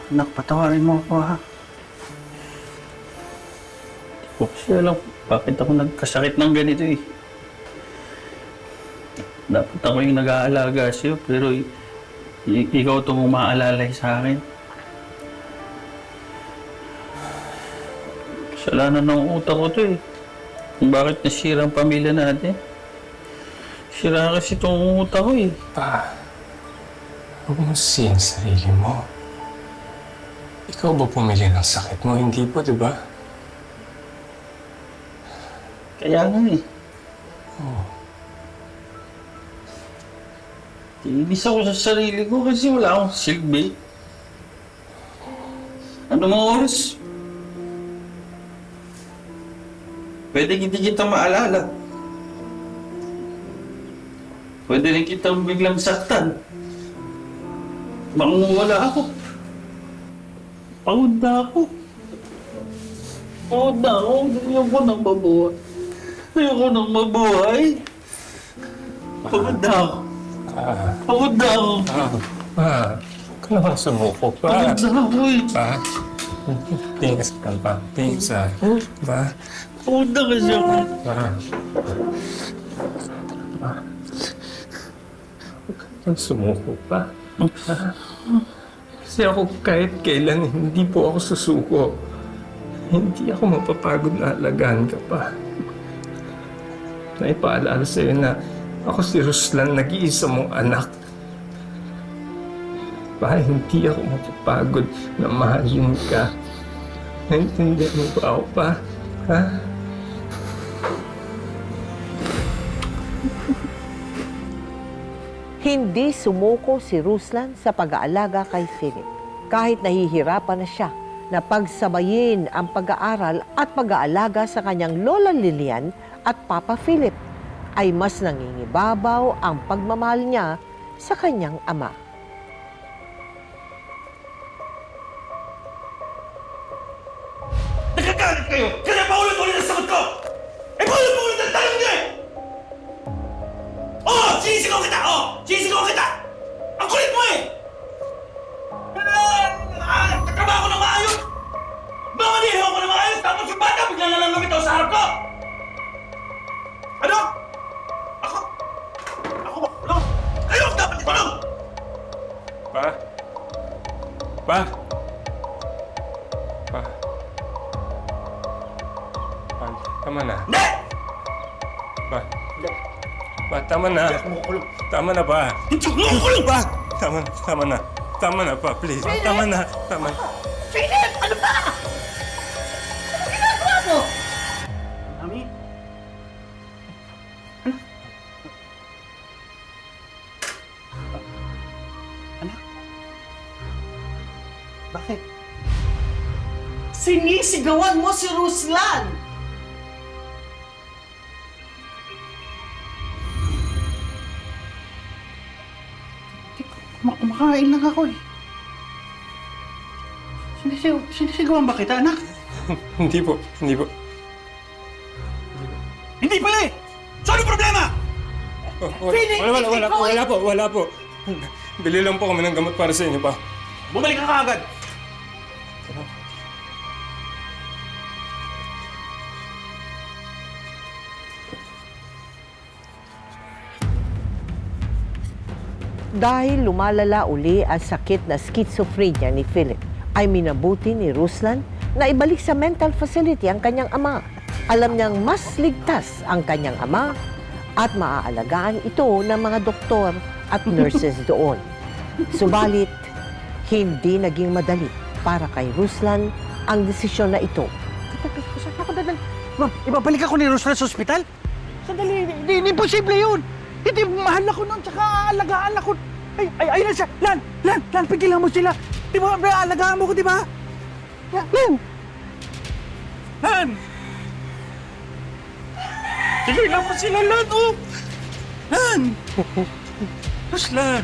Anak, patawarin mo ako, ha? Hindi ko kasi alam bakit ako nagkasakit ng ganito, eh. Dapat ako yung nag-aalaga sa'yo, pero ikaw itong umaalalay sa akin. Kasalanan ng utak ko to, eh. Kung bakit nasira ang pamilya natin. Sira kasi itong utak ko, eh. Pa, huwag mo sisihin ang sarili mo. Ikaw ba pumili ng sakit mo? Hindi po, di ba? Kaya nga, eh. Oo. Inis ako sa sarili ko kasi wala akong silbi. Ano mga oras? Pwede hindi kita maalala. Pwede rin kitang biglang saktan. Makungwala ako. Pagod na ako. Pagod na ako. Ayoko nang mabuhay. Ayoko nang mabuhay. Pagod na ako. Pagod na ako. Pa, huwag ka naman sumuko, pa. Pagod na ako, eh. Pa, tingis ka, pa. Tingis, ha. Pa, Pagod na kasi ako. pa. Pa. Huwag ka naman sumuko, pa. Kasi ako kahit kailan, hindi po ako susuko. Hindi ako mapapagod na alagaan ka pa. Naipaalala sa'yo na ako si Ruslan, nag-iisa mong anak. Pa, hindi ako mapapagod na mahalin ka. Naintindihan mo ba ako, pa? Ha? Hindi sumuko si Ruslan sa pag-aalaga kay Philip. Kahit nahihirapan na siya na pagsabayin ang pag-aaral at pag-aalaga sa kanyang Lola Lilian at Papa Philip, ay mas nangingibabaw ang pagmamahal niya sa kanyang ama. Nagkakalit kayo! Kasi paulit-ulit ang sagot ko! Eh, paulit-ulit ang tanong niyo eh! Oo! Sinisigaw kita! Oo! Sinisigaw kita! Ang kulit mo eh! Nagtatrabaho ko ng maayos! Mamaniho ko ng maayos! Tapos yung bata bigla na lang lumitaw sa harap ko! Ano? Ako? Ako ba? Ano? Kayo ang dapat itanong! Pa? Pa? Pa? Pa, tama na. Hindi! Pa? Pa, tama na. Tama na, pa. Hindi ko kumukulong ba? Tama na. Tama na, pa, please. Tama na. Tama na. Philip! Ano ba? Ano ginagawa mo? Mami? Anak? Bakit? Sinisigawan mo si Ruslan! Kumakain lang ako, eh. Sinisigawan ba kita, anak? Hindi po. Hindi po. Hindi pala eh! So ano problema? Wala po. Bili lang po kami ng gamot para sa inyo, pa. Bumalik ka kaagad! Dahil lumalala uli ang sakit na schizophrenia ni Philip, ay minabuti ni Ruslan na ibalik sa mental facility ang kanyang ama. Alam niyang mas ligtas ang kanyang ama at maaalagaan ito ng mga doktor at nurses doon. Subalit, hindi naging madali para kay Ruslan ang desisyon na ito. Saan ako dadal? Ma'am, ibabalik ako ni Rosal sa ospital? Sandali, hindi imposible yun! Hindi, mahal ako nun, tsaka aalagaan ako. Ay na siya! Lan, pigilan mo sila! Di ba, aalagaan mo ko, di ba? Lan! Pigilan mo sila, Lan, oh! Lan! Lan!